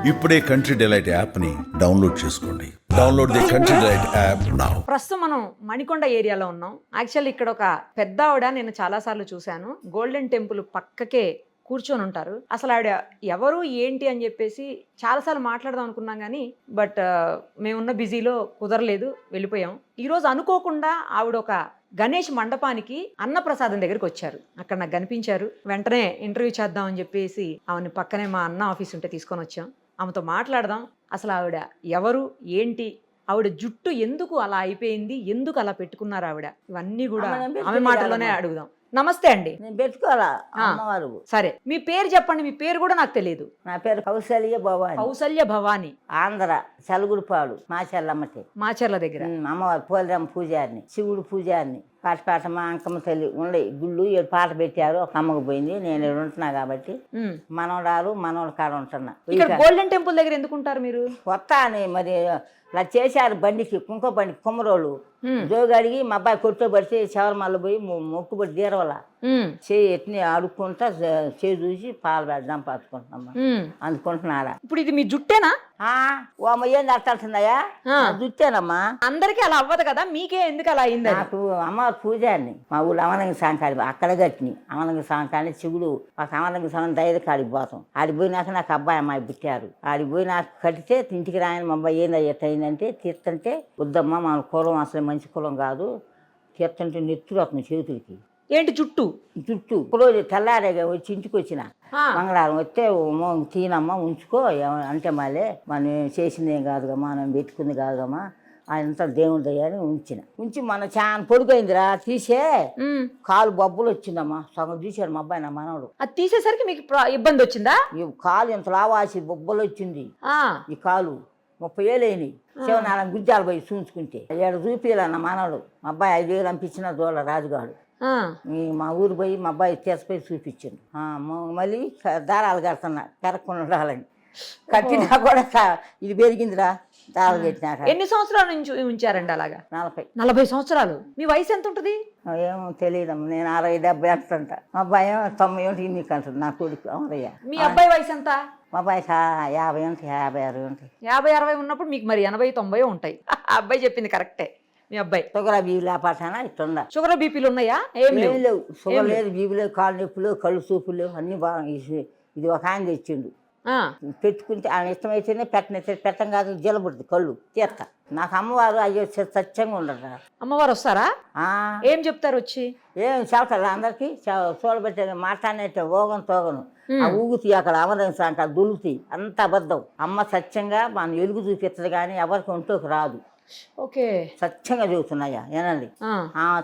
ఇప్పుడే country delight యాప్ని download చేసుకోండి. Download the country delight app now. ప్రస్తుతం మనం మణికొండ ఏరియాలో ఉన్నాం. యాక్చువల్లీ ఇక్కడ ఒక పెద్ద ఆవిడ నేను చాలాసార్లు చూశాను. గోల్డెన్ టెంపుల్ పక్కకే కూర్చొని ఉంటారు. అసలు ఆవిడ ఎవరు ఏంటి అని చెప్పేసి చాలాసార్లు మాట్లాడదాం అనుకున్నాం కానీ బట్ మేమున్న బిజీలో కుదరలేదు, వెళ్ళిపోయాం. ఈరోజు అనుకోకుండా ఆవిడ ఒక గణేష్ మండపానికి అన్నప్రసాదం దగ్గరికి వచ్చారు. అక్కడ నాకు కనిపించారు. వెంటనే ఇంటర్వ్యూ చేద్దాం అని చెప్పేసి ఆమెను పక్కనే మా అన్న ఆఫీస్ ఉంటే తీసుకొని వచ్చాం. ఆమెతో మాట్లాడదాం. అసలు ఆవిడ ఎవరు ఏంటి, ఆవిడ జుట్టు ఎందుకు అలా అయిపోయింది, ఎందుకు అలా పెట్టుకున్నారు ఆవిడ, ఇవన్నీ కూడా ఆమె మాటలోనే అడుగుదాం. నమస్తే అండి. నేను పెట్టుకోవాలా అమ్మవారు. సరే, మీ పేరు చెప్పండి. మీ పేరు కూడా నాకు తెలియదు. నా పేరు కౌసల్య భవాని. కౌసల్య భవాని. ఆంధ్ర చలుగుడిపాడు మాచెల్లమ్మటి. మాచర్ల దగ్గర. అమ్మవారు పోలిరమ్మ పూజారిని, శివుడు పూజారిని. పాట మా అంకమ్మ తల్లి ఉండే గుళ్ళు 7 పాట పెట్టారు. ఒక అమ్మకు పోయింది. నేను ఇక్కడ ఉంటున్నా కాబట్టి మనవరాలు మనవల కాడ ఉంటున్నా. ఇక్కడ గోల్డెన్ టెంపుల్ దగ్గర ఎందుకుంటారు మీరు? కొత్త అని మరి ఇలా చేశారు బండికి, కుంకో బండికి కుమ్మరోళ్ళు జోగి అడిగి మా అబ్బాయి కొట్టుబడితే శబరిమల పోయి మొక్కుబడి తీరవల చేయి ఎట్ని ఆడుకుంటా చేయి చూసి పాలు పెడదాం పట్టుకుంటున్నామ్మా. అందుకుంటున్నారా? ఇప్పుడు ఇది మీ జుట్టేనా? ఓ అమ్మ ఏంది అట్టాడుతుందయ్యా? జుట్టేనమ్మా. అందరికి అలా అవ్వదు కదా, మీకే ఎందుకు అలా అయింది? నాకు అమ్మవారి పూజారిని మా ఊళ్ళో అమలంగి సాంకాడి అక్కడ కట్టిని. అమలంగి సాంకాడి శివుడు ఒక అమలంగి సాంగం ధైర్య కాడికి పోతాం. ఆడికి పోయినాక నాకు అబ్బాయి అమ్మాయి పుట్టారు. ఆడికి పోయి నాకు కట్టితే ఇంటికి రాయని మా అబ్బాయి ఏంది ఎట్ట అయిందంటే తీర్థంటే వద్దమ్మా మన కులం అసలు మంచి కులం కాదు, తీర్థంటే నెత్తురు అవుతుంది చేతులకి. ఏంటి జుట్టు? జుట్టు రోజు తెల్లారేగా వచ్చి ఇంటికి వచ్చిన మంగళవారం వస్తే తీనమ్మా ఉంచుకో అంటే మళ్ళీ మనం చేసింది ఏం కాదుగా, మనం పెట్టుకుంది కాదుగమ్మా, అదంతా దేవుడి దయ్యాన్ని ఉంచి మన చాలా పొడుగైందిరా తీసే కాలు బొబ్బలు వచ్చిందమ్మా. సగం తీసాడు మా అబ్బాయి నా మనవడు. అది తీసేసరికి మీకు ఇబ్బంది వచ్చిందా? ఈ కాలు ఇంత లావాసి బొబ్బలు వచ్చింది. ఈ కాలు 30 ఏళ్ళు అయినాయి. శివనారాయణ గుజ్జాలు పోయి చూసుకుంటే 7 రూపాయలు నా మనవడు. మా అబ్బాయి 5,000 పంపించిన దోళ్ళ రాజుగాడు. మా ఊరు పోయి మా అబ్బాయి తీసిపోయి చూపించాను. మళ్ళీ దారాలు కడుతున్నా కరక్కుండా ఉండాలని. కట్టినా కూడా ఇది పెరిగిందిరా దారాలు కట్టినాక. ఎన్ని సంవత్సరాల నుంచి ఉంచారండి అలాగా? 40 సంవత్సరాలు. మీ వయసు ఎంత ఉంటుంది? ఏమో తెలియదమ్మా. నేను 60-70 అంటుంట. మా అబ్బాయి 90 ఏంటి నీకు అంటుంది నా కొడుకు అమరయ్య. మీ అబ్బాయి వయసు ఎంత? మా అబ్బాయి 50 ఉంటాయి, 50-60 ఉంటాయి. 50-60 ఉన్నప్పుడు మీకు మరి 80-90 ఉంటాయి. అబ్బాయి చెప్పింది కరెక్టే. మీ అబ్బాయి షుగర్ బీపీ లేపాటానా ఇట్లా షుగర్ బీపీలు ఉన్నాయా? ఏం లేవు. షుగర్ లేదు, బీపీ లేవు, కాళ్ళు నొప్పులు, కళ్ళు చూపులు లేవు, అన్ని బాగా. ఇది ఒక ఆయన తెచ్చిండు. పెట్టుకుంటే ఆయన ఇష్టమైతేనే పెట్టం కాదు, జలబుడుతుంది కళ్ళు తీర్త. నాకు అమ్మవారు అయ్యో సత్యంగా ఉండరు. అమ్మవారు వస్తారా? ఏం చెప్తారు వచ్చి? ఏం చెప్తారు అందరికి చూడబెట్టే మాట్లాడినట్టే ఓగను తోగను ఊగుతీ అక్కడ అమరంగా అంట దులుతాయి. అంత అబద్ధం. అమ్మ సత్యంగా మన ఎలుగు చూపిస్తుంది కానీ ఎవరికి ఒంట్లోకి రాదు. ఓకే, సత్యంగా చూస్తున్నాయా ఏనండి.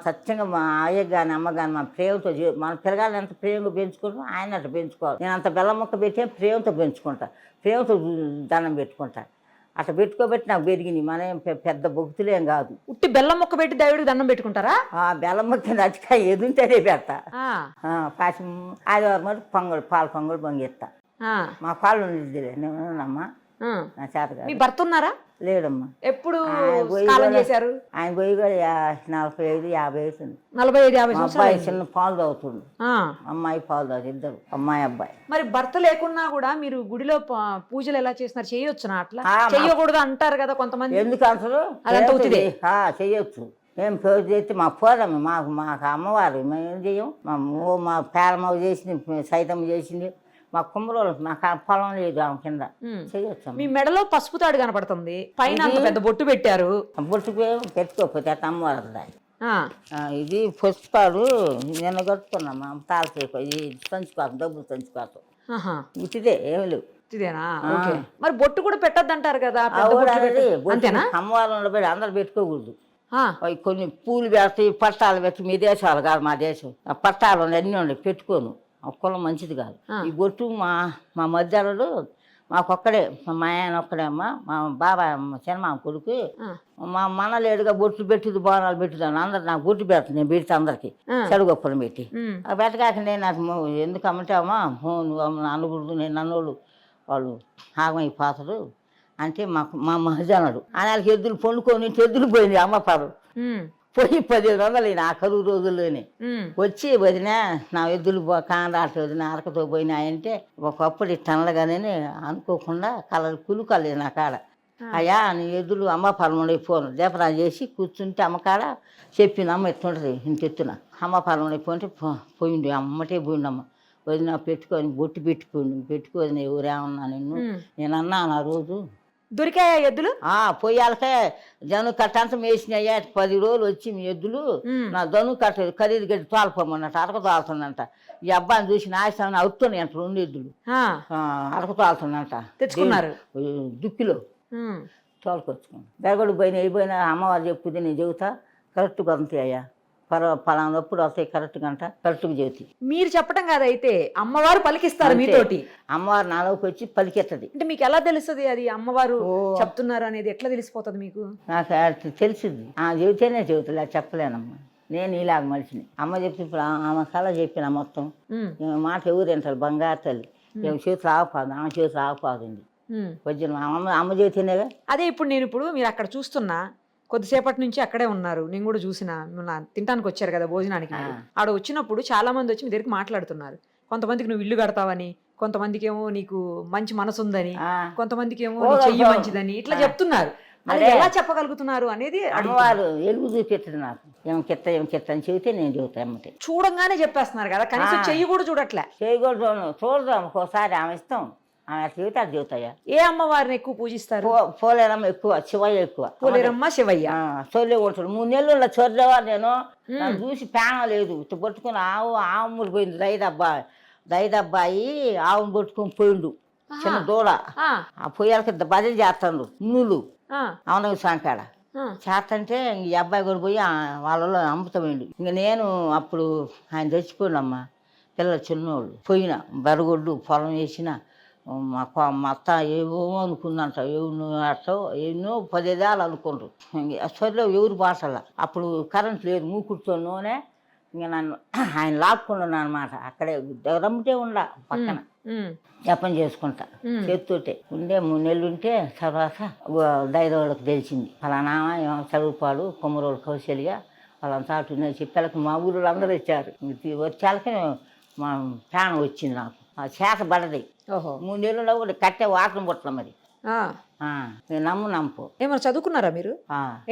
సత్యంగా మా అయ్య కానీ అమ్మ కానీ మన ప్రేమతో మన పిల్లగాళ్ళు ఎంత ప్రేమగా పెంచుకుంటాం ఆయన అట్లా పెంచుకోవాలి. నేను అంత బెల్లం ముక్క పెట్టి ప్రేమతో పెంచుకుంటా, ప్రేమతో దండం పెట్టుకుంటా. అట్లా పెట్టుకోబెట్టి నాకు పెరిగింది. మనం పెద్ద భక్తులేం కాదు. ఉట్టి బెల్లం ముక్క పెట్టి దేవుడికి దండం పెట్టుకుంటారా? బెల్లం ముక్క నచ్చికాయ ఎదుంటేనే పెడతా. పాసి ఆదివారం మరి పొంగల్ పాలు పొంగల్ పొంగిస్తా. మా పాలు ఉండేదిలే నేనమ్మా నా చేత. మీ భర్త ఉన్నారా? లేడమ్మా. ఎప్పుడు కాలం చేశారు? ఆయన పోయి కూడా 45-50 అవుతుంది. 45-50 అబ్బాయి చిన్న పాలు తాగుతుంది, అమ్మాయి పాలు తాగుతుంది. ఇద్దరు అమ్మాయి అబ్బాయి. మరి భర్త లేకున్నా కూడా మీరు గుడిలో పూజలు ఎలా చేస్తున్నారు? చేయొచ్చునా? అట్లా చెయ్యకూడదు అంటారు కదా కొంతమంది. ఎందుకు అంటారు? చెయ్యొచ్చు. ఏం పూజ చేస్తే మా పోదమ్మ మాకు అమ్మవారు. మేము ఏం చెయ్యం. మా పేరమ్మ చేసింది, సైతమ్మ చేసింది. మా కుమ్మరోళ్ళు నాకు పొలం లేదు ఆమె కింద చేయొచ్చు. మీ మెడలో పసుపు తాడు కనపడుతుంది, పైన అంత పెద్ద బొట్టు పెట్టారు. బొట్టు పెట్టుకోకపోతే అట్ట అమ్మవారు దాన్ని. ఇది పుష్పాలు నిన్న కట్టుకున్నామా తాళసేపు. ఇది సంచుకోసం డబ్బులు సంచుకోసం ఇదే ఏమి లేవు. ఇదేనా? మరి బొట్టు కూడా పెట్టద్దు అంటారు కదా. అమ్మవారు పెట్టి అందరు పెట్టుకోకూడదు. కొన్ని పూలు పెడతాయి, పట్టాలు పెట్టి. మీ దేశాలు కాదు మా దేశం. ఆ పట్టాలు అన్నీ ఉన్నాయి, పెట్టుకోను. కులం మంచిది కాదు. ఈ బొట్టు మా మధ్యలో మాకొక్కడే, మా ఆయన ఒక్కడే అమ్మ. మా బాబాయ్ సినిమా కొడుకు మా మనలేడుగా బొట్లు పెట్టుది, బోనాలు పెట్టుదాను. అందరు నాకు బొట్టు పెడతాను, నేను పెడితే అందరికి చెడుగొప్పలు పెట్టి. పెట్టగాక నేను నాకు ఎందుకు అమ్మంటే అమ్మా అనుగుడు నేను నన్నోళ్ళు వాళ్ళు ఆగమైపోతారు అంటే మా మహజనుడు ఆయనకి ఎద్దులు పొండుకొని ఎద్దులు పోయింది. అమ్మ పాడు పోయి 1500 ఆ కరువు రోజుల్లోనే ఉమ్. వచ్చి వదిన నా ఎద్దులు కానరాట వదిన అరకతో పోయినాయంటే ఒకప్పుడు టన్నులుగానే అనుకోకుండా కులుకలేదు నా కాడ. అయ్యా నీ ఎద్దులు అమ్మ పొలంలో పోను దీపరాజు చేసి కూర్చుంటే అమ్మకాడ చెప్పింది అమ్మ ఎట్టుంటుంది ఇంత ఎత్తున అమ్మ పొలంలో పోయింటే పోయిండు అమ్మటే పోయిండమ్మ వదిన పెట్టుకొని బొట్టు పెట్టుకోని ఎవరేమన్నా నిన్ను నేనన్నా ఆ రోజు దొరికాయా ఎద్దులు? పొయ్యాలకే జను కట్టంతా మేసినాయ్యా 10 రోజులు వచ్చి మీ ఎద్దులు నా ధను కట్ట ఖరీదు గడ్డి తోలపోమన్నట్టు అరక తోలుతుందంట. ఈ అబ్బాయిని చూసి నాశనం అవుతున్నాయి అంట 2 ఎద్దులు అరక తోలుతుందంట తెచ్చుకున్నారు దుక్కిలో తోలుకొచ్చుకున్నాను. బెరగడు పోయినా అమ్మవారు చెప్పుది నేను చెబుతా కరెక్ట్గా అంతే అయ్యా పలానప్పుడు వస్తాయి కరెక్ట్గా అంట కరెక్ట్గా చెబుతాయి. మీరు చెప్పడం కాదైతే అమ్మవారు పలికిస్తారు మీతోటి. అమ్మవారు నాలోకి వచ్చి పలికెత్తది. అంటే మీకు ఎలా తెలుస్తుంది అది అమ్మవారు చెప్తున్నారు అనేది? ఎట్లా తెలిసిపోతుంది మీకు? నాకు తెలిసింది చెబితేనే చెబుతులే చెప్పలేనమ్మా. నేను ఇలాగ మనిషిని అమ్మ చెప్పి ఇప్పుడు ఆమె కళ చెప్పిన మొత్తం మాట ఎవరు వింటారు బంగారు తల్లి చేతులు ఆగపాదు ఆమె చేతులు ఆగపాదండి వచ్చిన అమ్మ చేతినేగా. అదే ఇప్పుడు మీరు అక్కడ చూస్తున్నా కొద్దిసేపటి నుంచి అక్కడే ఉన్నారు, నేను కూడా చూసిన తినడానికి వచ్చారు కదా భోజనానికి. ఆడ వచ్చినప్పుడు చాలా మంది వచ్చి మీ దగ్గరికి మాట్లాడుతున్నారు. కొంతమందికి నువ్వు ఇల్లు కడతావని, కొంతమందికి ఏమో నీకు మంచి మనసు ఉందని, కొంతమందికి ఏమో నీ చెయ్యి మంచిదని ఇట్లా చెప్తున్నారు. అది ఎలా చెప్పగలుగుతున్నారు అనేది అమ్మవారు ఎలుగు చూపిస్తుంది నాకు. ఏం కిత్త అని చెబితే నేను చెబుతా అమ్మటే. చూడంగానే చెప్పేస్తున్నారు కదా, కనీసం చెయ్యి కూడా చూడట్లే. చెయ్యి కూడా చూడదాం ఒక్కోసారి ఆమె ఇస్తాం ఆమె చెబితే అది చెబుతాయా. ఏ అమ్మవారిని ఎక్కువ పూజిస్తారు? పోలేరమ్మ ఎక్కువ, శివయ్య ఎక్కువ. పోలేరమ్మ శివయ్య చొల్లే ఉంటాడు. 3 నెలలు చొర్రేవా నేను చూసి పేన లేదు పట్టుకుని ఆవుములు పోయింది. దైదబ్బాయి ఆవును పట్టుకొని పోయిండు చిన్న దూడ. ఆ పొయ్యాలకి భజన చేస్తాడు నువ్వులు అవున సాంకాడ చేస్తంటే ఈ అబ్బాయి కూడా పోయి వాళ్ళలో అమ్ముతామండి. ఇంక నేను అప్పుడు ఆయన చచ్చిపోయినమ్మా పిల్లలు చిన్నోళ్ళు పోయిన బరగొడ్డు పొలం వేసిన మా అత్త ఏవో అనుకుందంట ఎన్నో 15 ఏళ్ళు అనుకుంటారు. సరిలో ఎవరు భాషల అప్పుడు కరెంట్ లేదు మూకుడుతో నూనె. ఇంక నన్ను ఆయన లాక్కున్నాను అనమాట. అక్కడే రమ్మితే ఉండ పక్కన జపం చేసుకుంటా చేతితోటే ఉండే 3 నెలలు ఉంటే తర్వాత దైదవాళ్ళకి తెలిసింది ఫలానా చదువుపాడు కొమ్మరోళ్ళు కౌశల్య వాళ్ళంతా అటు చెప్పాలకి మా ఊళ్ళో అందరూ వచ్చారు. వచ్చాలకి మా ప్రాణం వచ్చింది నాకు. ఆ చేత పడది 3 నెలల్లో కూడా కట్టే వాటం పుట్టల మరి నమ్ము ఏమన్నా చదువుకున్నారా మీరు?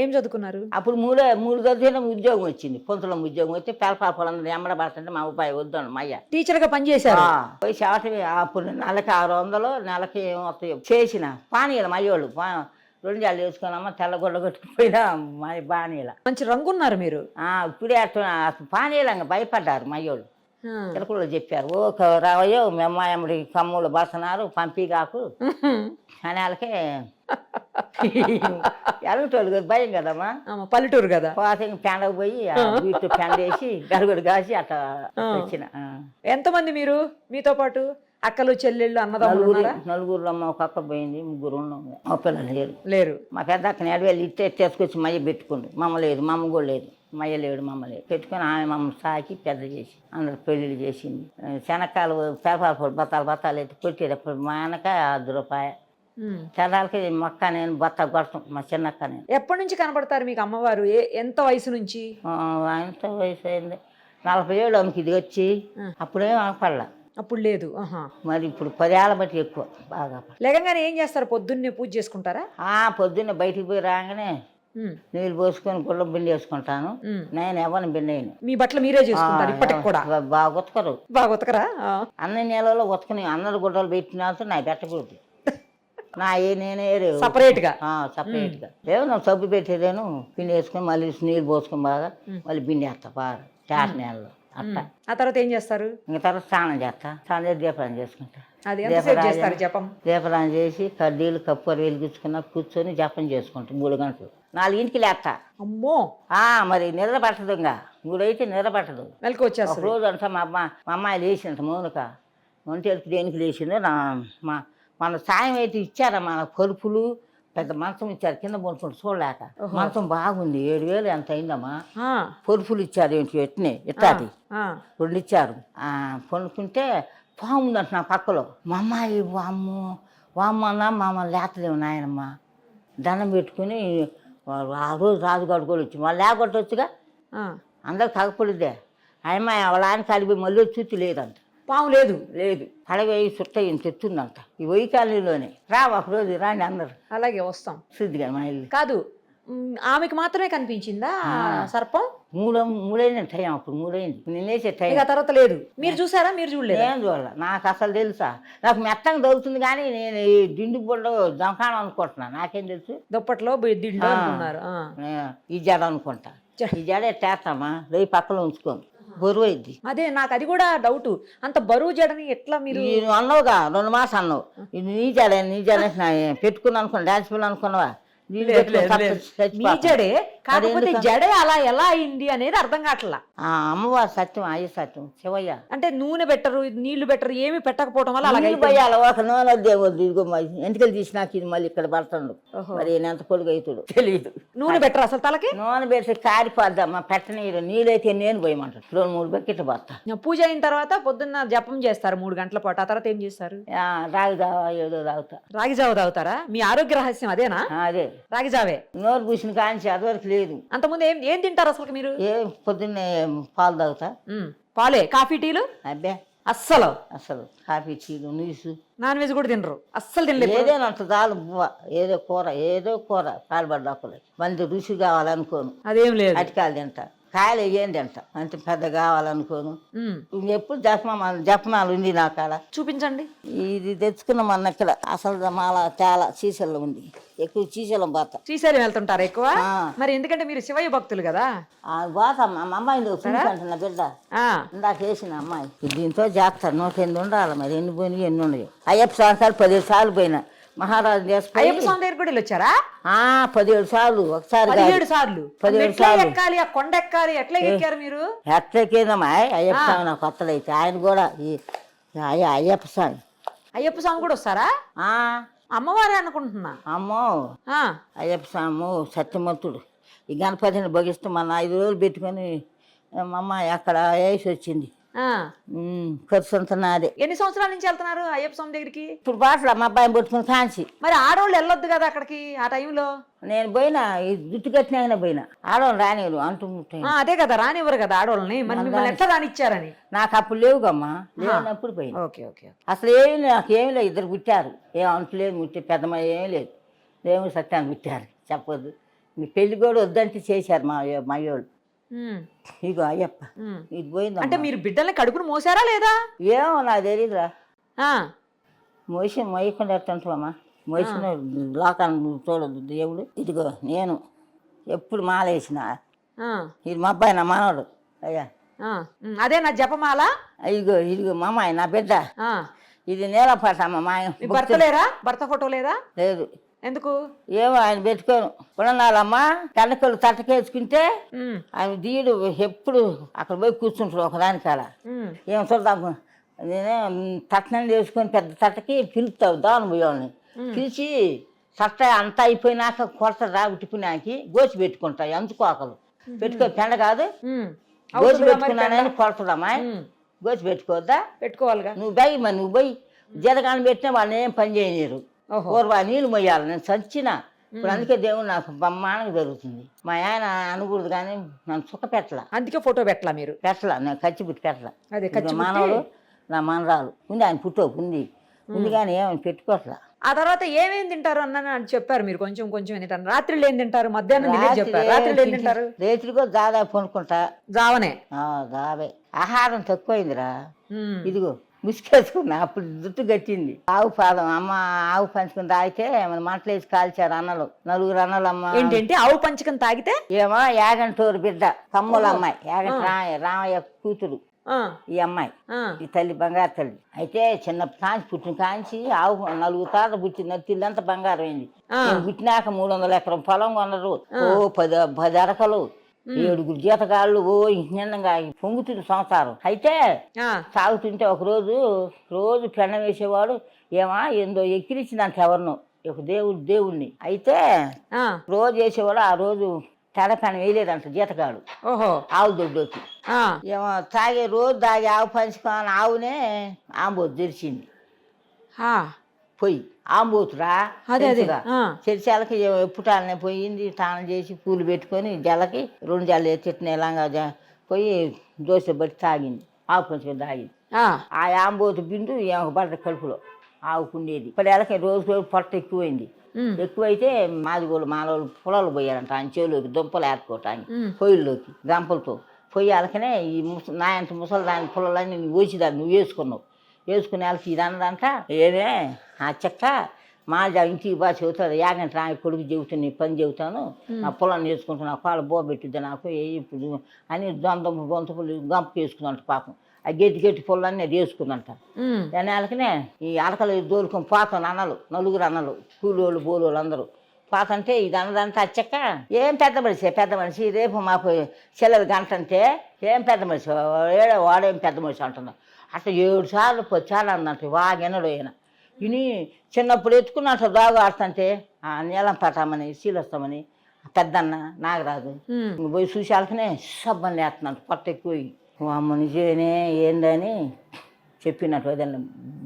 ఏం చదువుకున్నారు? అప్పుడు 3 చదివిన ఉద్యోగం వచ్చింది. పొంతులం ఉద్యోగం వచ్చి పేలపాలందరూ ఎమ్మడబడుతుంటే మా అబ్బాయి వద్దాను మా అయ్య టీచర్ గా పనిచేశారు. పోయి చేపటి అప్పుడు నెలకి 600 నెలకి ఏమవుతాయి చేసిన పానీయాలు మా అయ్యోళ్ళు 2 జాలు వేసుకున్నామా తెల్లగొడ్డ కొట్టుకుపోయినా మా బానీల మంచి రంగున్నారు మీరు. ఇప్పుడే పానీయాలంగా భయపడ్డారు మా అయ్యోళ్ళు. తిరుకుల్లో చెప్పారు రావయ్యో మీ అమ్మాయి కమ్ములు బసనారు పంపిగాకు అని వాళ్ళకే ఎలగటోళ్ళు కదా భయం కదమ్మా పల్లెటూరు కదా. పెండకు పోయి వీటితో పెండ వేసి గడుగుడు కాసి అట్లా వచ్చిన. ఎంతమంది మీరు మీతో పాటు? అక్కలు చెల్లెళ్ళు అన్నదమ్ములు? నలుగురు అమ్మ ఒక అక్క పోయింది, 3 ఉన్నాం. మా పిల్లలు లేరు. మా పెద్ద అక్కని ఎడవేళ్ళు తీసుకొచ్చి మయ్య పెట్టుకుండు. మమ్మ లేదు, మమ్మ కూడా లేదు. మయ్య లేడు, మమ్మ లేదు. పెట్టుకుని ఆమె మమ్మ సాకి పెద్ద చేసి అందరు పెళ్ళిళ్ళు చేసింది. శనక్కాయలు పేపర్ బత్తాలు ఎత్తి కొట్టేటప్పుడు మా వెనక 10 రూపాయ తెల్లాలకి మొక్క నేను బత్త కొడతాం మా చిన్నక్క. నేను ఎప్పటి నుంచి కనపడతారు మీకు అమ్మవారు? ఎంత వయసు నుంచి? ఎంత వయసు అయింది 40 ఏళ్ళు ఆమెకి ఇది వచ్చి. అప్పుడేం ఆపడలా. అప్పుడు లేదు. మరి ఇప్పుడు 10 ఏళ్ళ బట్టి ఎక్కువ బాగా. లేకంగానే ఏం చేస్తారు? పొద్దున్నే పూజ చేసుకుంటారా? పొద్దున్నే బయటికి పోయి రాగానే నీళ్ళు పోసుకొని గుళ్ళం బిండి వేసుకుంటాను. నేను ఎవరిని బిండేను. మీ బట్టలు మీరే చేసుకుంటారు ఇప్పటికి కూడా? బాగా ఉతకరు. బాగా ఉతకరా? అన్ని నెలలో ఉతకని అందరు గుడ్డలు పెట్టిన నా పెట్టకూడదు. నా నేనే సపరేట్ గా ఏమో సబ్బు పెట్టేదేను పిండి వేసుకొని మళ్ళీ నీళ్ళు పోసుకొని బాగా మళ్ళీ బిండి వేస్తా బాగా చాట నెలలో అట్లా. ఆ తర్వాత ఏం చేస్తారు? ఇంకా తర్వాత స్నానం చేస్తా. స్నానం చేసి దీపరాజం చేసుకుంటా. దీపరాజం చేసి కడ్డీలు కప్పూర వెలిగించుకున్నా కూర్చొని జపం చేసుకుంటా 3 గంటలు. 4ంటికి లేస్తా. అమ్మో మరి నిద్ర పట్టదు. ఇంకా 3 అయితే నిద్ర పట్టదు. ఒక రోజు అంతా మా అమ్మాయి లేచిందంట మౌనిక. ఒంటేళ్ళకి దేనికి లేచిందో మన సాయం అయితే ఇచ్చారా మన పరుపులు పెద్ద మంచం ఇచ్చారు కింద పడుకుంటూ చూడలేక. మంచం బాగుంది 7,000 ఎంత అయిందమ్మా. పరుపులు ఇచ్చారు ఏంటి ఎట్నే ఇట్టాది 2 ఇచ్చారు. పడుకుంటే పాము ఉందంట నా పక్కలో. మా అమ్మాయి వామ్మన్నా మమ్మల్ని లేతలేము నాయనమ్మ దండం పెట్టుకుని ఆ రోజు రాజుగాడు కూడా వచ్చి మళ్ళీ లేకొట్టొచ్చుగా ఆ. అందరు కాకపోలేదే అమ్మాయి వాళ్ళ ఆయన కలిపి మళ్ళీ చూసి లేదంట. పాము లేదు. లేదు పడవేయి చుట్టయ్యని తెచ్చుందంట ఈ వయ్యి కాలనీలోనే. రా ఒకరోజు రాండి అందరు. అలాగే వస్తాం. శుద్ధిగా మా ఇల్లు కాదు ఆమెకి మాత్రమే కనిపించిందా సర్పం? మూడైంది టైం. అప్పుడు మూడైంది నేనేసే టైం. ఇక తర్వాత లేదు. మీరు చూసారా? మీరు చూడలేదు? ఏం చూడాల. నాకు అసలు తెలుసా? నాకు మెత్తంగా దొరుకుతుంది కానీ నేను ఈ దిండు బొడ్డ దొంకాణం అనుకుంటున్నా. నాకేం తెలుసు? దుప్పట్లో దిండు అనుకున్నారు. ఈ జడ అనుకుంటా. ఈ జడ ఎట్టేస్తామా రేపు పక్కన ఉంచుకోను బరువు అయింది. అదే నాకు అది కూడా డౌట్. అంత బరువు జడని ఎట్లా మీరు అన్నావుగా 2 మాసాలు అన్నావు. ఇది నీ జడ పెట్టుకున్నా అనుకున్నా. డాన్స్ పిల్లలు అనుకున్నావా? మీ జడే కాకపోతే జడే అలా ఎలా అయింది అనేది అర్థం కావట్లా. అమ్మవారు సత్యం అయ్యే సత్యం శివయ్య. అంటే నూనె పెట్టరు, నీళ్లు పెట్టరు, ఏమి పెట్టకపోవడం వల్ల అలాగే పోయాలి. ఒక నూనె దేవుడు ఇదిగో ఎంటికలు తీసినాక ఇది మళ్ళీ ఇక్కడ పడుతుండు. మరి ఎంత పొడుగు అవుతాడు తెలియదు. నూనె పెట్టరు అసలు తలకి? నూనె పెడితే కారిపోద్దమ్మా. పెట్టనీరు నీళ్ళైతే నేను పోయమంటాడు. 2-3 బకెట్లు పడతా. పూజ అయిన తర్వాత పొద్దున్న జపం చేస్తారు 3 గంటల పాటు. ఆ తర్వాత ఏం చేస్తారు? రాగి జావా ఏదో తాగుతా. రాగి జావ తాగుతారా? మీ ఆరోగ్య రహస్యం అదేనా? అదే రాగి జావే. నోరు పూసిన కాంచి అదివరకు లేదు. అంతకుముందు ఏం తింటారు అసలు మీరు? పొద్దున్నే పాలు తాగుతా. పాలే? కాఫీ టీలు? అబ్బే అస్సలు కాఫీ టీలు నీసు. నాన్ వెజ్ కూడా తినరు? అస్సలు తినలేదు? ఏదైనా అంత చాలు. ఏదో కూర పాల్పడ్డాకులే మంది రుచి కావాలనుకోను. అదేం లేదు. అటికాయలు తింటా. కాయలు వేయండి అంట అంత పెద్ద కావాలనుకోను. ఎప్పుడు జపమాలు ఉంది నా కాడ. చూపించండి. ఇది తెచ్చుకున్నాం అన్న ఇక్కడ. అసలు మాల చాలా సీసల్లో ఉంది. ఎక్కువ శ్రీశైలం పోతా. శ్రీశైలం వెళ్తుంటారు ఎక్కువ? మరి ఎందుకంటే మీరు శివయ్య భక్తులు కదా. పోతామ్మా. మా అమ్మాయి అంటున్న బిడ్డ ఇందాక వేసిన అమ్మాయి. దీంతో చేస్తారు. 108 ఉండాలి. మరి ఎన్ని పోయినాయి ఎన్ని ఉన్నాయో. అయ్యప్ప సంవత్సరాలు 17 సార్లు పోయినా. మహారాజు అయ్యప్ప స్వామి దగ్గర కూడా వచ్చారా? 17 సార్లు. ఒకసారి 17 సార్లు. 17 సార్లు ఎక్కాలి. ఆ కొండ ఎక్కాలి. ఎట్లా ఎక్కారు మీరు? ఎట్లా ఎక్కిందమ్మా అయ్యప్ప స్వామి. నాకు కొత్తలైతే ఆయన కూడా అయ్యప్ప స్వామి. అయ్యప్ప స్వామి కూడా వస్తారా? అమ్మవారే అనుకుంటున్నా. అమ్మో అయ్యప్ప స్వామి సత్యమంతుడు. ఈ గణపతిని భగిస్తూ మన 5 రోజులు పెట్టుకొని మా అమ్మ అక్కడ వేసి వచ్చింది. ఖర్చు అంతా నాదే. ఎన్ని సంవత్సరాల నుంచి వెళ్తున్నారు అయ్యప్ప స్వామి దగ్గరికి? ఇప్పుడు బాటలు మా అబ్బాయిని పట్టుకుని కాంచి. మరి ఆడవాళ్ళు వెళ్ళొద్దు కదా అక్కడికి ఆ టైంలో? నేను పోయినా ఈ జుట్టు కట్టినా పోయినా. ఆడవాళ్ళు రానివ్వరు అంటూ. అదే కదా రానివ్వరు కదా ఆడవాళ్ళని. మరి మిమ్మల్ని ఎట్లా రానిచ్చారని? నాకు అప్పుడు లేవుగమ్మా. లేనప్పుడు పోయినా. Okay okay. అసలు నాకు ఏమి లేదు. 2 పుట్టారు. ఏం అంటలేదు. ముట్టే పెద్దమ్మ ఏమీ లేదు. దేవుడు సత్యాన్ని పుట్టారు. చెప్పొద్దు. మీ పెళ్లి కూడా వద్దంటే చేశారు మా వాళ్ళు. ఇగో అయ్యప్ప ఇది పోయింది. అంటే మీరు బిడ్డల్ని కడుపును మోసారా లేదా? ఏమో నాకు తెలియదురా. మోయకుండా ఎట్టుంటావమ్మా. మోసిన లోకాన్ని చూడదు దేవుడు. ఇదిగో నేను ఎప్పుడు మాలేసిన. ఇది మా అబ్బాయి నా మనవడు. అయ్యా అదే నా జపమాల. ఇదిగో మా అమ్మాయి నా బిడ్డ. ఇది నేలపాటమ్మ. మా భర్త లేరా? భర్త ఫోటో లేదా? లేదు. ఎందుకు? ఏమో ఆయన పెట్టుకోను. పుణనాలమ్మా కనకలు తట్టకేసుకుంటే ఆయన దీడు ఎప్పుడు అక్కడ పోయి కూర్చుంటాడు ఒకదాని కాడ. ఏం చూద్దాం. నేనే తట్టనం చేసుకొని పెద్ద తట్టకి పిలుస్తావు దాని పోయేవాళ్ళని. పిలిచి తట్ట అంతా అయిపోయినాక కొరత రాబట్టుకున్నాకి గోచి పెట్టుకుంటాయి. అందుకోకలు పెట్టుకో. పెండ కాదు గోచి పెట్టుకున్నానని కొరతదమ్మా. గోచి పెట్టుకోవద్దా? పెట్టుకోవాలిగా. నువ్వు పోయి మరి నువ్వు పోయి జీతకాలం పెట్టినా వాళ్ళని ఏం పని చేయలేరు. పూర్వ నీళ్ళు మొయ్యాలి. నేను చచ్చిన. ఇప్పుడు అందుకే దేవుడు నాకు బ్రహ్మాండంగా జరుగుతుంది. మా ఆయన అనకూడదు కానీ నన్ను సుఖ పెట్టలా. అందుకే ఫోటో పెట్టలా మీరు? పెట్టలా. నేను కచ్చిపుట్టి పెట్టలా. మానవుడు నా మనరాలు ఉంది. ఆయన పుట్టోపు ఉంది కానీ ఏమని పెట్టుకోవట్లా. ఆ తర్వాత ఏమేమి తింటారు అన్న చెప్పారు మీరు. కొంచెం కొంచెం తింటారు. రాత్రిలో ఏం తింటారు? మధ్యాహ్నం రాత్రిలో ఏం తింటారు? రేత్రికో జాదా కొనుక్కుంటా. జావనే? జావే. ఆహారం తక్కువైందిరా. ఇదిగో ముసుకేసుకున్నా. అప్పుడు జుట్టు గట్టింది. ఆవు పాదం అమ్మ ఆవు పంచుకుని తాగితే మంటలు వేసి కాల్చారు అన్నలు. 4 అన్నలు. అమ్మ ఏంటంటే ఆవు పంచుకుని తాగితే? ఏమో యాగంటూరు బిడ్డ తమ్ముల అమ్మాయి. యాగంట రామయ్య కూతురు ఈ అమ్మాయి. ఈ తల్లి బంగారు తల్లి. అయితే చిన్న కాంచి పుట్టిన కాంచి ఆవు 4 తాళ్ళు పుట్టిన నత్తిల్లంతా బంగారం అయింది. పుట్టినాక 300 ఎకరం పొలం కొనరు. 10 అరకలు 7 జీతగాళ్ళు. నిన్నగా పొంగుతుంది సంసారం. అయితే సాగుతుంటే ఒక రోజు పెండం వేసేవాడు. ఏందో ఎక్కిరించిందంట ఎవరినో ఒక దేవుడిని. అయితే రోజు వేసేవాడు. ఆ రోజు తెడ పెనం వేయలేదంట జీతగాడు. ఆవు దొడ్డొచ్చి తాగే రోజు తాగి ఆవు పంచుకొని ఆవునే ఆంబోతు తెరిచింది. పొయ్యి ఆంబోతురా అదే అదే ఆ. చర్చాలకి ఎప్పుటాలనే పోయింది తానం చేసి పూలు పెట్టుకొని జలకి 2 జల్లు ఎత్తిన ఇలాగా పోయి దోశ బట్టి తాగింది ఆవు పంచుకొని తాగింది ఆ. ఆ ఆంబోతు బిందు ఏమో పడ్డ కడుపులో ఆవుకుండేది ఇప్పుడు ఎలాకి రోజు పొట్ట ఎక్కువైంది ఎక్కువైతే మాదిగోళ్ళు మాలోళ్ళు పొలాలు పోయారంట ఆయన చెవులోకి దుంపలు ఏరుకోవటానికి పొయ్యిల్లోకి గంపలతో పొయ్యి అలకనే ఈ నాయంత ముసలి దాని పొలాలన్నీ నువ్వు వేసిదాన్ని నువ్వు వేసుకునే వాళ్ళకి ఇది అన్నదంట ఏమే ఆ చెక్క మా ఇంటికి బాగా చెబుతాడు యాగంట నా కొడుకు చెబుతాను నీ పని చెబుతాను నా పొలాన్ని వేసుకుంటాను నా కాళ్ళు బోబెట్టిద్ది నాకు ఇప్పుడు అని దొంతపులు గంపకి వేసుకుందంట పాపం ఆ గట్టి పొలాన్ని అది వేసుకుందంట దాని వాళ్ళకనే ఈ అలకలు దోలుకొని పోతాను అన్నలు 4 అన్నలు కూలోళ్ళు బోలోళ్ళు అందరూ పోతంటే ఇది అన్నదంటే అచ్చక్క ఏం పెద్ద మనిషి రేపు మాకు చెల్లెలు గంట అంటే ఏం పెద్ద మనిషి వాడేం పెద్ద మనిషి అంటున్నాడు అట్లా 7 సార్లు 10 సార్లు అన్నట్టు వాగెనడు ఆయన విని చిన్నప్పుడు ఎత్తుకున్నట్టు దాగు ఆడుతుంటే నీలం పట్టామని శీలొస్తామని పెద్దన్న నాగరాజు పోయి చూసి వాళ్ళకనే సబ్బని లేస్తున్నాడు పొట్ట ఎక్కువ అమ్మ నిజమేనే ఏందని చెప్పినట్టు వదిలిన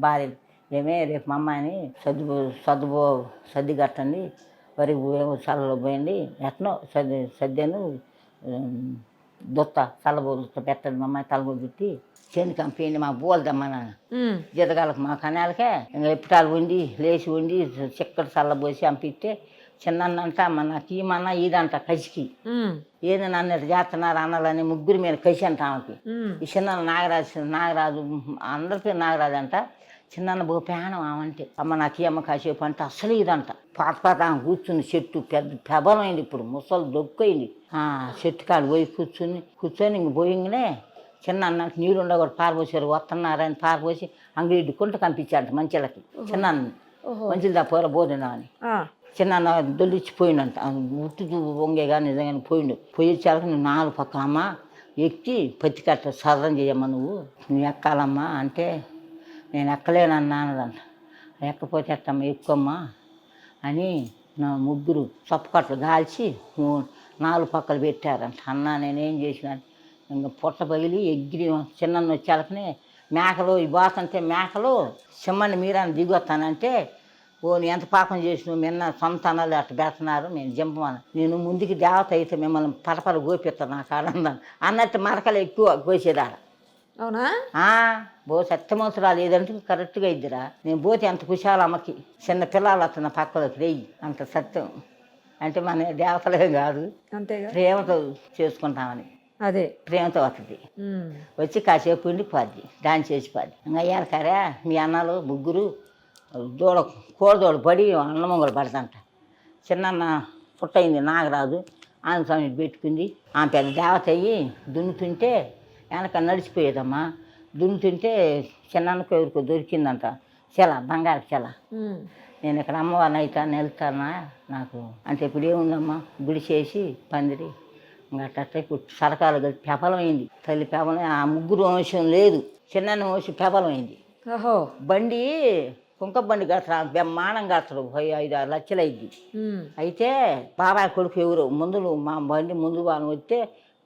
భార్య ఏమే రేపు మా అమ్మాయిని సర్ది కట్టండి వరి చల్లలో పోయండి ఎట్నో సద్యాను చల్లబోదుత పెట్టండి మా అమ్మాయి తలబో పెట్టి చేను కంపెనీ మా బోల్దమ్మా జీతగాళ్ళకి మా కనాలకే ఇంకా ఎప్పుటాలు వండి లేచి వండి చిక్కటి చల్లబోసి పంపిస్తే చిన్నంట నాకు ఈమన్నా ఇదంట కసికి ఏది నన్ను చేస్తున్నారు అన్నాలని 3 మీద కసి అంట ఆమెకి ఈ చిన్న నాగరాజు అందరికీ నాగరాజు అంట చిన్న బో పేనం ఆమంటే అమ్మ నాకు ఈ అమ్మ కాసేపు అంటే అసలు ఇదంట పాత ఆమె కూర్చుని చెట్టు పెబలమైంది ఇప్పుడు ముసలు దొక్కైంది చెట్టు కాడు పోయి కూర్చొని ఇంక పోయింగనే చిన్న అన్నకి నీళ్ళు ఉండకూడదు పారపోసారు వస్తున్నారని పారపోసి అంగడి కుంట కంపించారంట మంచిలకి చిన్న మంచిది దా పోర బోధన అని చిన్న దొల్లిచ్చిపోయిండంట ఉట్టు వంగేగా నిజంగానే పోయిండు పోయేచ్చాక నువ్వు 4 పక్కల అమ్మ ఎక్కి పత్తి కట్ట సదరం చేయమ్మా నువ్వు ఎక్కాలమ్మా అంటే నేను ఎక్కలేనన్నా అన్నదంట ఎక్కపోతే ఎట్టమ్మా ఎక్కువమ్మా అని నా 3 చప్పకట్లు కాల్చి 4 పక్కలు పెట్టారంట అన్న నేనేం చేసిన ఇంకా పొట్ట పగిలి ఎగిరి చిన్న వచ్చేళ్ళకనే మేకలు ఈ బాసంటే మేకలు సిమ్మని మీరాన్ని దిగొస్తానంటే నీ ఎంత పాపం చేసినావు మిన్న సొంత అన్నలు అట్ట పెడుతున్నారు నేను జింపమని నేను ముందుకి దేవత అయితే మిమ్మల్ని పరపర గోపిస్తాను నాకు ఆనందం అన్నట్టు మరకలు ఎక్కువ గోసేదాడ అవునా సత్యమవసరాలు ఏదంటే కరెక్ట్గా ఇద్దిరా నేను పోతే అంత కుశాలు అమ్మకి చిన్న పిల్లలు వస్తున్న పక్కలోకి రేయి అంత సత్యం అంటే మన దేవతలే కాదు అంతేగా ప్రేమతో చేసుకుంటామని అదే ప్రేమతో వస్తుంది వచ్చి కాసేపు ఉండి పోద్ది దాన్ని చేసి పోద్ది ఇంకా అయ్యారు కరే మీ అన్నలు 3 కోడదోడు పడి అన్నమంగలు పడతంట చిన్న పుట్టయింది నాగరాజు ఆమె స్వామి పెట్టుకుంది ఆమె పెద్ద దేవత అయ్యి దున్నుతుంటే వెనక నడిచిపోయేదమ్మా దున్నుతుంటే చిన్నకు ఎవరికో దొరికిందంట బంగారు చెల నేను ఇక్కడ అమ్మవారిని అవుతాను వెళ్తానా నాకు అంటే ఇప్పుడు ఏముందమ్మా గుడి చేసి పందిరి ఇంకా అట్ట ఇప్పుడు సరకాలు కలిసి పెబలమైంది తల్లి పెబలం ఆ 3 వంశం లేదు చిన్న వంశం పెబలమైంది బండి కుంక బండి కడతాడు బ్రహ్మాండం కడతాడు 5-6 లక్షలు అయింది అయితే బాబాయ్ కొడుకు ఎవరు మా బండి ముందు వాళ్ళు వస్తే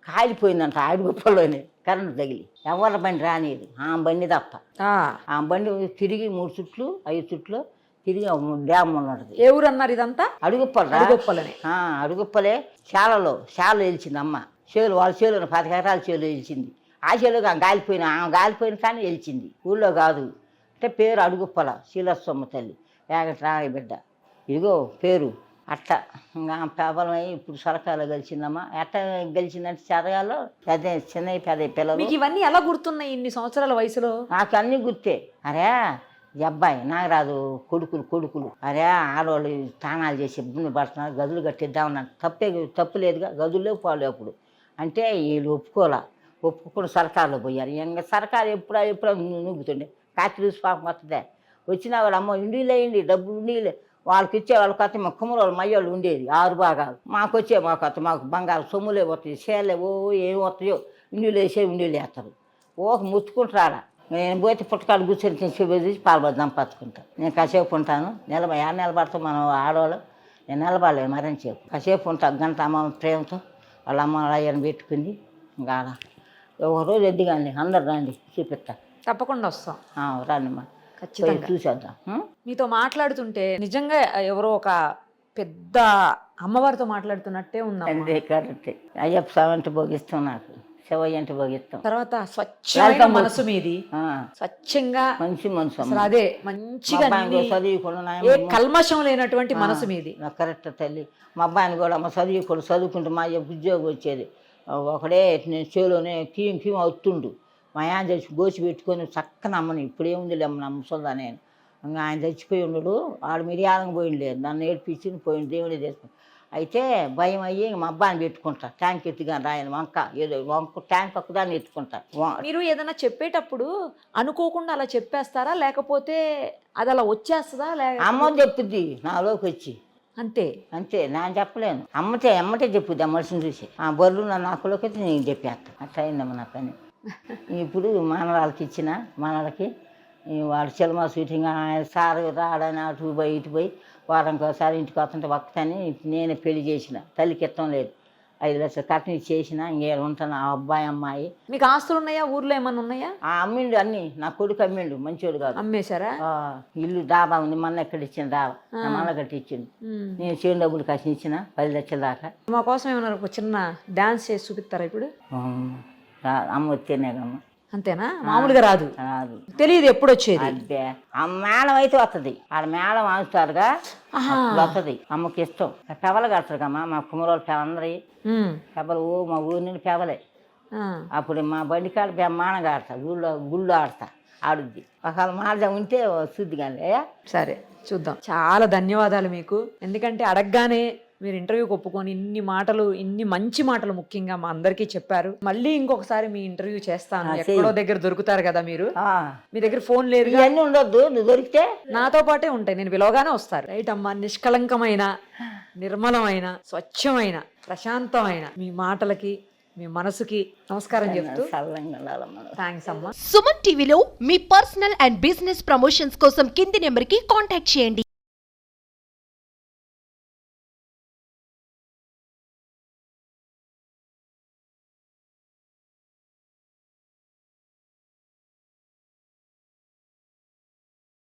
కాలిపోయిందంట ఆడిగొప్పలోనే కరెంటు తగిలి ఎవరి బండి రానిది ఆ బండి తప్ప ఆ బండి తిరిగి 3 చుట్లు 5 చుట్లు తిరిగి డ్యామ్ ఉన్నది ఏ ఊరు అన్నారు ఇదంతా అడుగుప్పలే శాలలో వెలిచింది అమ్మ వాళ్ళ చేలు 10 ఎకరాల చేలు వెలిచింది ఆ చేలు గాలిపోయిన కానీ వెలిచింది ఊళ్ళో కాదు అంటే పేరు అడుగుప్పల శీలస్వమ్మ తల్లి ఏగట్రాయ బిడ్డ ఇదిగో పేరు అట్ట ఇంకా పేపలమై ఇప్పుడు సరకాలో గెలిచిందమ్మా ఎట్ట గెలిచిందంటే చదగాలో పెద్ద చిన్న పెద్ద పిల్లలు ఇవన్నీ ఎలా గుర్తున్నాయి ఇన్ని సంవత్సరాల వయసులో నాకు అన్నీ గుర్తే అరే అబ్బాయి నాగరాజు కొడుకులు అరే ఆడవాళ్ళు స్నానాలు చేసి ఇబ్బంది పడుతున్నారు గదులు కట్టిద్దామన్నారు తప్పు లేదుగా గదుల్లో పోలే అప్పుడు అంటే వీళ్ళు ఒప్పుకొని సర్కారులో పోయారు ఇంకా సర్కారు ఎప్పుడో నూగుతుండే ఫ్యాక్టరీ పాపం వస్తుందే వచ్చినా వాళ్ళు అమ్మ ఇండిలేయండి డబ్బులు ఉండీలే వాళ్ళకి ఇచ్చే వాళ్ళకి వస్తే మా కుమ్మరోళ్ళు మయ్యోళ్ళు ఉండేది 6 భాగాలు మాకు మాకు బంగారు సొమ్ములే వస్తాయి చేలే ఏమి వస్తాయో ఇండిలు వేస్తారు ముచ్చుకుంటారా నేను పోతే పుట్టకాడు కూర్చొని చూసి పాల్పడదాం పచ్చుకుంటాను నేను కాసేపు ఉంటాను నిలబడతాం మనం ఆడవాళ్ళు నేను నిలబడలేదు మరని చెప్పు కాసేపు ఉంటాను గంట అమ్మ ప్రేమతో వాళ్ళ అమ్మ అయ్యని పెట్టుకుంది ఇంకా ఒక రోజు ఎద్దిగాండి అందరు రండి చూపిస్తా తప్పకుండా వస్తాం రండి మా ఖచ్చితంగా చూసేద్దాం. మీతో మాట్లాడుతుంటే నిజంగా ఎవరో ఒక పెద్ద అమ్మవారితో మాట్లాడుతున్నట్టే ఉందా. అంతే కరెక్ట్. అయ్యప్ప స్వామి అంటే భోగిస్తాం, నాకు శివయ్య అంటే భోగిస్తాం. తర్వాత స్వచ్ఛమైన మనసు మీది, స్వచ్ఛంగా మంచి మనసు. అసలు అదే మంచిగా ఏ కల్మషం లేనటువంటి మనసు మీది. నాకు కరెక్ట్ తల్లి. మా అబ్బాయిని కూడా అమ్మ చదువుకుంటూ మా అయ్య ఉద్యోగం వచ్చేది ఒకడే, నేను చేలోనే కీం అవుతుండు. మా ఆయన చచ్చి గోచి పెట్టుకొని చక్కన అమ్మని ఇప్పుడేముంది అమ్మ నమ్మసందా నేను. ఇంకా ఆయన చచ్చిపోయి ఉన్నాడు, ఆడు మిరియాలకు పోయింది లేదు, నన్ను ఏడిపించి పోయింది, దేవుడే చేసుకుని. అయితే భయం అయ్యి మా అబ్బాయిని పెట్టుకుంటా, ట్యాంక్ ఎత్తుగా రాయను వంక ఏదో వంక ట్యాంక్ ఒక్కదాన్ని ఎత్తుకుంటా. మీరు ఏదైనా చెప్పేటప్పుడు అనుకోకుండా అలా చెప్పేస్తారా, లేకపోతే అది అలా వచ్చేస్తుందా? అమ్మ చెప్పుద్ది నాలోకి వచ్చి, అంతే అంతే, నేను చెప్పలేను. అమ్మటే చెప్పుద్ది ఆ మనిషిని చూసి. ఆ బర్రెలు నా నాకులోకి వచ్చి నేను చెప్పేస్తా. అట్లా అయిందమ్మ నా పని. ఇప్పుడు మనవాళ్ళకి ఇచ్చిన మనవాళ్ళకి వాడు సినిమా షూటింగ్ సార్ రాడని అటు పోయి ఇటు పోయి వారానికి ఒకసారి ఇంటికి వస్తుంటే వక్కని నేనే పెళ్లి చేసిన. తల్లికి ఇష్టం లేదు, 5 లక్షలు కట్టిన చేసిన. ఇంకేం ఉంటాను ఆ అబ్బాయి అమ్మాయి. మీకు ఆస్తులు ఉన్నాయా, ఊర్లో ఏమన్నా ఉన్నాయా? అమ్మిండు అన్ని, నా కొడుకు అమ్మిండు, మంచోడు కాదు. అమ్మేశారా? ఇల్లు డాబా ఉంది, మొన్న ఎక్కడ ఇచ్చిన డాబా మన కట్టి ఇచ్చిండు. నేను చేను డబ్బులు కసి ఇచ్చిన 10 లక్షల దాకా. మా కోసం ఏమన్నా ఒక చిన్న డాన్స్ చేసి చూపిస్తారా ఇప్పుడు? అమ్మ వచ్చేనేగమ్మ. అంతేనా? మామూలుగా రాదు, రాదు, తెలియదు ఎప్పుడు వచ్చేది. అదే ఆ మేళం అయితే వస్తుంది, ఆడ మేళం ఆడుతారుగా వస్తుంది. అమ్మకి ఇష్టం. పెవలు కడతారుగమ్మా మా కుమ్మరోళ్ళు పెవందరి పెవలు. మా ఊరి నుండి పెవలే. అప్పుడు మా బండి కాడ బ్రహ్మాండంగా ఆడతా, గుళ్ళు ఆడతా, ఆడుద్ది. ఒకవేళ మార్జం ఉంటే శుద్ధి కానీ. సరే చూద్దాం. చాలా ధన్యవాదాలు మీకు, ఎందుకంటే అడగగానే మీరు ఇంటర్వ్యూకి ఒప్పుకొని ఇన్ని మంచి మాటలు ముఖ్యంగా మా అందరికీ చెప్పారు. మళ్ళీ ఇంకొకసారి మీ ఇంటర్వ్యూ చేస్తాను, ఎక్కడో దగ్గర దొరుకుతారు కదా మీరు. మీ దగ్గర ఫోన్ లేదు, ఇవన్నీ ఉండొద్దు, నువ్వు దొరికితే నాతో పాటే ఉంటాయి, నేను పిలవగానే వస్తారు. రైట్ అమ్మా, నిష్కలంకమైన, నిర్మలమైన, స్వచ్ఛమైన, ప్రశాంతమైన మీ మాటలకి, మీ మనసుకి నమస్కారం చెప్తూ థ్యాంక్స్ అమ్మా. సుమన్ టీవీలో మీ పర్సనల్ అండ్ బిజినెస్ ప్రమోషన్స్ కోసం కింది నెంబర్కి కాంటాక్ట్ చేయండి.